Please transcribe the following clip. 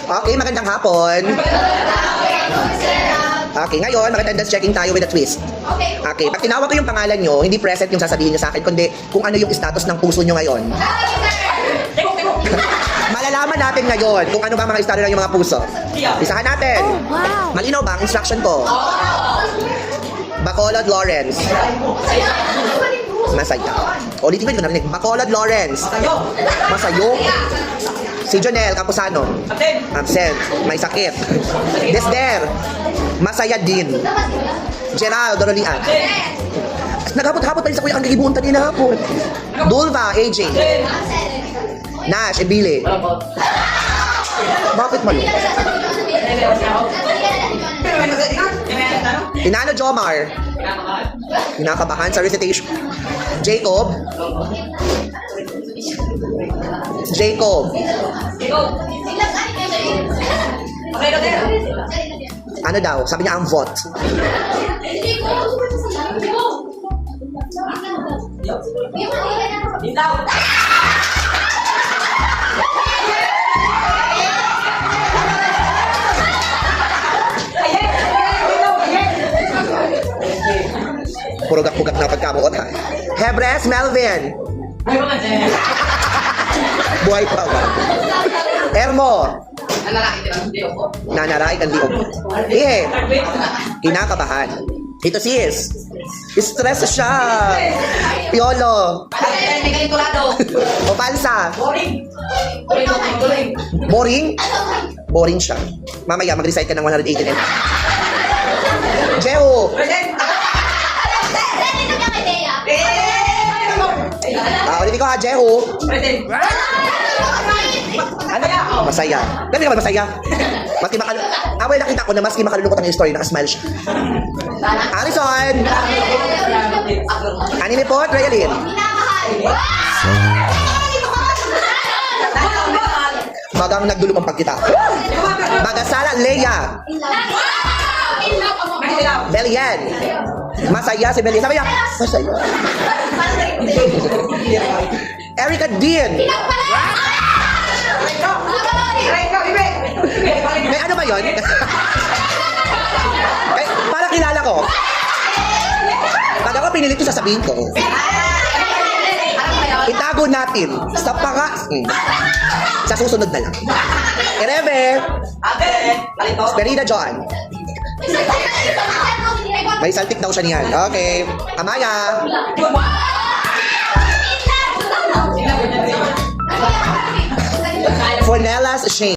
Okay, magandang hapon. Okay, ngayon, mag-attendance checking tayo with a twist. Okay, pag tinawag ko yung pangalan nyo, hindi present yung sasabihin nyo sa akin, kundi kung ano yung status ng puso nyo ngayon. Malalaman natin ngayon kung ano ba mga estado ng yung mga puso. Isahan natin. Oh, wow. Malinaw ba ang instruction ko? Bacolod Lawrence. Masaya. Ulitin ko yung narinig. Bacolod Lawrence. Masayo. Si Jonel Capusano. Absent. May sakit. Desder. Masaya din. Gerald Dorolian. Naghapot-hapot pa rin sa kuya ang gigibuon kanina hapon. Dulva AJ. Nash Ebile. Bakit malo? Inano Jomar. Kinakabahan sa recitation. Jacob. Ano daw? Sabi niya ang vote. Puro gak-pugat na pagkamuot ha. Hebres Melvin. Buhay pa ba? Ermo. Nanaraik ang liog. Ihe. Kinakabahan. Ito sis. Stress siya. Piolo. Opalsa. Boring? Boring siya. Mamaya mag-recite ka ng 189. Jeho. Ulitin ko ha, Jeho. Ano? Masaya. Gano'n naman masaya. Maski well, nakita ko na maski makalulungkot ang story, nakasmile siya. Alison! Anime po, Rayalin. Magang nagdulong ang pagkita. Magasala, Leia. Belian. Masaya si Belian. Sabi niya, masaya. Erika Dean. May ano ba yun? Para kilala ko. Pag ako pinilit ko sasabihin ko. Itago natin sa sa susunod na lang. Erebe. Esperida John. May saltik daw siya niyan. Okay. Amaya. Fornelas Shane.